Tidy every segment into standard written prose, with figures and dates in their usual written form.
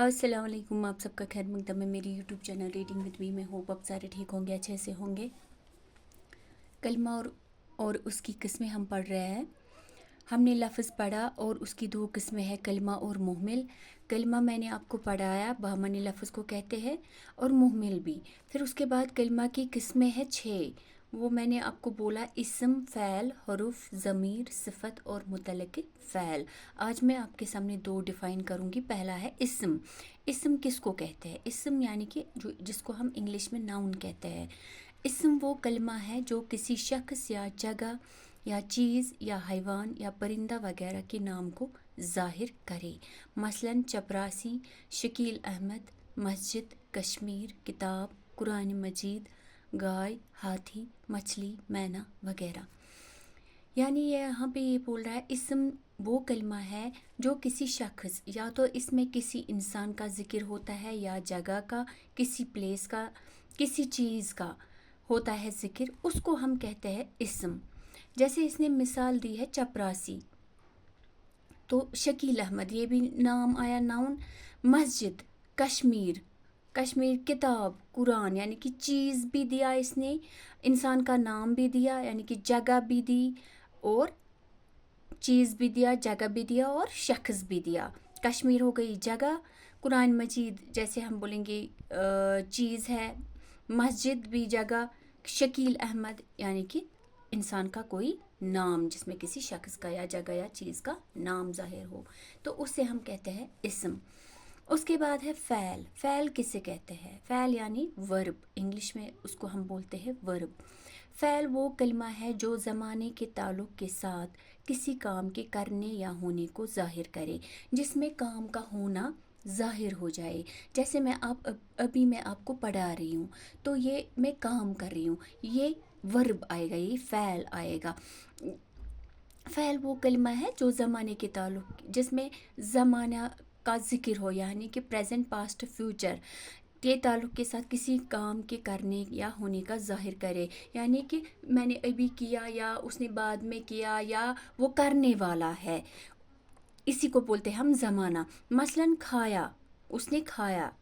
अस्सलाम वालेकुम। आप सबका खैर मकदम है मेरी YouTube channel reading with me में। होप आप सारे ठीक होंगे, अच्छे से होंगे। कलमा और उसकी किस्में हम पढ़ रहे हैं। हमने लफ्ज़ पढ़ा और उसकी दो किस्में हैं, कलमा और मुहमिल। कलमा मैंने आपको पढ़ाया, बहमानी लफ्ज़ को कहते हैं, और मुहमिल भी। फिर उसके बाद कलमा की किस्में हैं 6। वो मैंने आपको बोला, इस्म, फ़ैल, हरूफ, ज़मीर, सिफ़त और मुतल्लिक़ फ़ैल। आज मैं आपके सामने 2 डिफ़ाइन करूँगी। पहला है इस्म। इस्म किसको कहते हैं? इस्म यानी कि जिसको हम इंग्लिश में नाउन कहते हैं। इस्म वो कलमा है जो किसी शख्स या जगह या चीज़ या हैवान या परिंदा वगैरह के नाम को ज़ाहिर करे। मसलन चपरासी, शकील अहमद, मस्जिद, कश्मीर, किताब, कुरान मजीद, गाय, हाथी, मछली, मैना वगैरह। यानी ये यहाँ पे ये बोल रहा है, इस्म वो कलमा है जो किसी शख्स, या तो इसमें किसी इंसान का ज़िक्र होता है या जगह का, किसी प्लेस का, किसी चीज़ का होता है ज़िक्र, उसको हम कहते हैं इस्म। जैसे इसने मिसाल दी है चपरासी, तो शकील अहमद ये भी नाम आया, नाउन। मस्जिद, कश्मीर, कश्मीर, किताब, कुरान, यानी कि चीज़ भी दिया इसने, इंसान का नाम भी दिया यानी कि जगह भी दी, और चीज़ भी दिया, जगह भी दिया, और शख्स भी दिया। कश्मीर हो गई जगह, कुरान मजीद जैसे हम बोलेंगे चीज़ है, मस्जिद भी जगह, शकील अहमद यानी कि इंसान का कोई नाम जिसमें किसी शख्स का या जगह या चीज़ का नाम ज़ाहिर हो, तो उसे हम कहते हैं इस्म। उसके बाद है फ़ैल। फ़ैल किसे कहते हैं? फ़ैल यानी वर्ब, इंग्लिश में उसको हम बोलते हैं वर्ब। फ़ैल वो कलमा है जो ज़माने के ताल्लुक़ के साथ किसी काम के करने या होने को ज़ाहिर करे, जिसमें काम का होना ज़ाहिर हो जाए। जैसे अभी मैं आपको पढ़ा रही हूँ, तो ये मैं काम कर रही हूँ, ये वर्ब आएगा, ये फ़ैल आएगा। फ़ैल वो कलमा है जो ज़माने के ताल्लुक़, जिसमें ज़माना का ज़िक्र हो, यानी कि प्रेजेंट, पास्ट, फ्यूचर के ताल्लुक़ के साथ किसी काम के करने या होने का ज़ाहिर करे। यानी कि मैंने अभी किया या उसने बाद में किया या वो करने वाला है, इसी को बोलते हैं हम ज़माना। मसलन खाया, उसने खाया।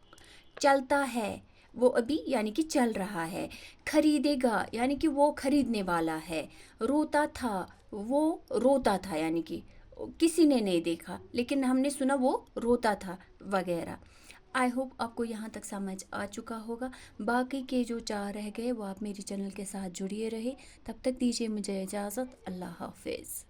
चलता है, वो अभी यानी कि चल रहा है। खरीदेगा यानी कि वो खरीदने वाला है। रोता था, वो रोता था, यानी कि किसी ने नहीं देखा लेकिन हमने सुना वो रोता था वगैरह। आई होप आपको यहाँ तक समझ आ चुका होगा। बाकी के जो 4 रह गए वो आप मेरी चैनल के साथ जुड़िए रहे। तब तक दीजिए मुझे इजाज़त। अल्लाह हाफिज़।